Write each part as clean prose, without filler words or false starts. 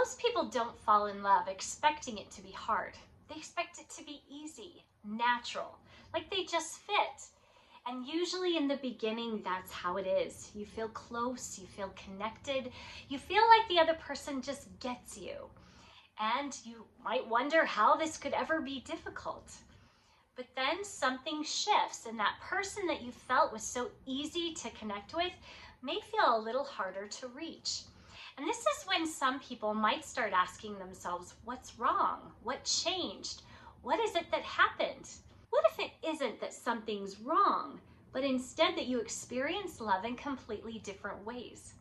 Most people don't fall in love expecting it to be hard. They expect it to be easy, natural, like they just fit. And usually in the beginning, that's how it is. You feel close, you feel connected, you feel like the other person just gets you. And you might wonder how this could ever be difficult. But then something shifts, and that person that you felt was so easy to connect with may feel a little harder to reach. And this is when some people might start asking themselves, what's wrong? What changed? What is it that happened? What if it isn't that something's wrong, but instead that you experience love in completely different ways?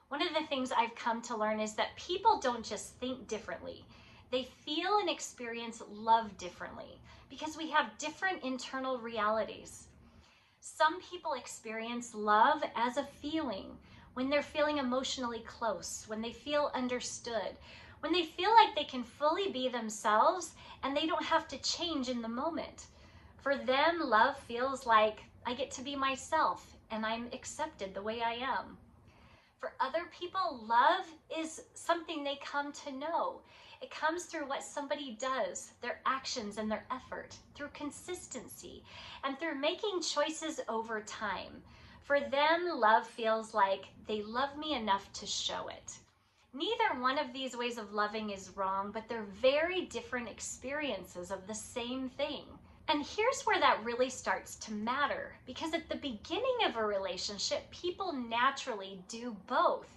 One of the things I've come to learn is that people don't just think differently. They feel and experience love differently because we have different internal realities. Some people experience love as a feeling, when they're feeling emotionally close, when they feel understood, when they feel like they can fully be themselves and they don't have to change in the moment. For them, love feels like I get to be myself and I'm accepted the way I am. For other people, love is something they come to know. It comes through what somebody does, their actions and their effort, through consistency, and through making choices over time. For them, love feels like they love me enough to show it. Neither one of these ways of loving is wrong, but they're very different experiences of the same thing. And here's where that really starts to matter, because at the beginning of a relationship, people naturally do both.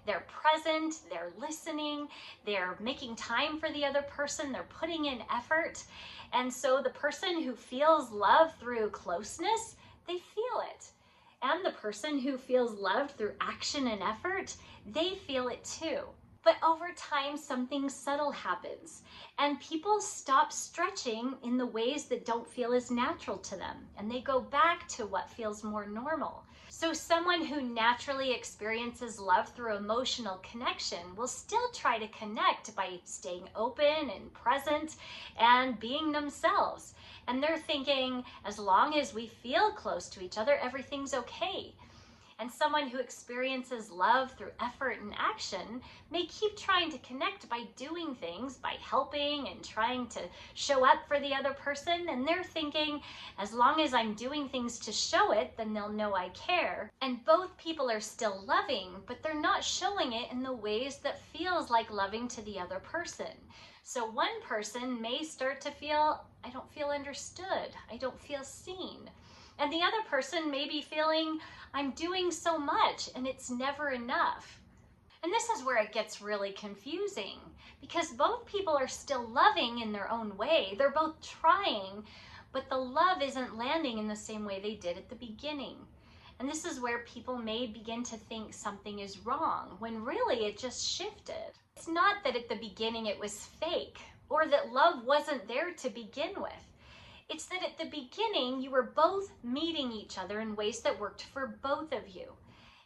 They're present, they're listening, they're making time for the other person, they're putting in effort. And so the person who feels love through closeness, they feel it. And the person who feels loved through action and effort, they feel it too. But over time, something subtle happens and people stop stretching in the ways that don't feel as natural to them, and they go back to what feels more normal. So someone who naturally experiences love through emotional connection will still try to connect by staying open and present and being themselves. And they're thinking, as long as we feel close to each other, everything's okay. And someone who experiences love through effort and action may keep trying to connect by doing things, by helping and trying to show up for the other person. And they're thinking, as long as I'm doing things to show it, then they'll know I care. And both people are still loving, but they're not showing it in the ways that feels like loving to the other person. So one person may start to feel, I don't feel understood, I don't feel seen. And the other person may be feeling, I'm doing so much and it's never enough. And this is where it gets really confusing, because both people are still loving in their own way. They're both trying, but the love isn't landing in the same way they did at the beginning. And this is where people may begin to think something is wrong, when really it just shifted. It's not that at the beginning it was fake, or that love wasn't there to begin with. It's that at the beginning, you were both meeting each other in ways that worked for both of you.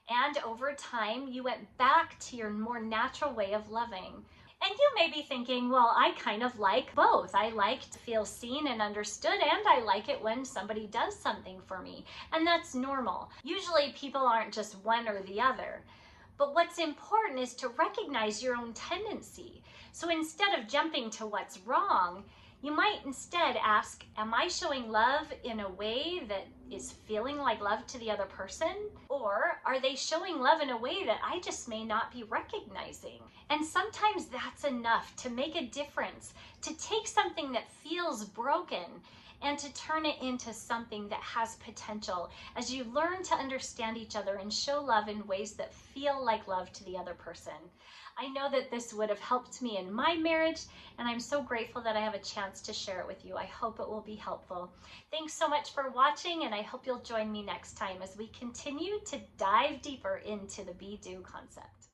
And over time, you went back to your more natural way of loving. And you may be thinking, well, I kind of like both. I like to feel seen and understood, and I like it when somebody does something for me. And that's normal. Usually people aren't just one or the other. But what's important is to recognize your own tendency. So instead of jumping to what's wrong, you might instead ask, am I showing love in a way that is feeling like love to the other person? Or are they showing love in a way that I just may not be recognizing? And sometimes that's enough to make a difference, to take something that feels broken and to turn it into something that has potential as you learn to understand each other and show love in ways that feel like love to the other person. I know that this would have helped me in my marriage, and I'm so grateful that I have a chance to share it with you. I hope it will be helpful. Thanks so much for watching, and I hope you'll join me next time as we continue to dive deeper into the be-do concept.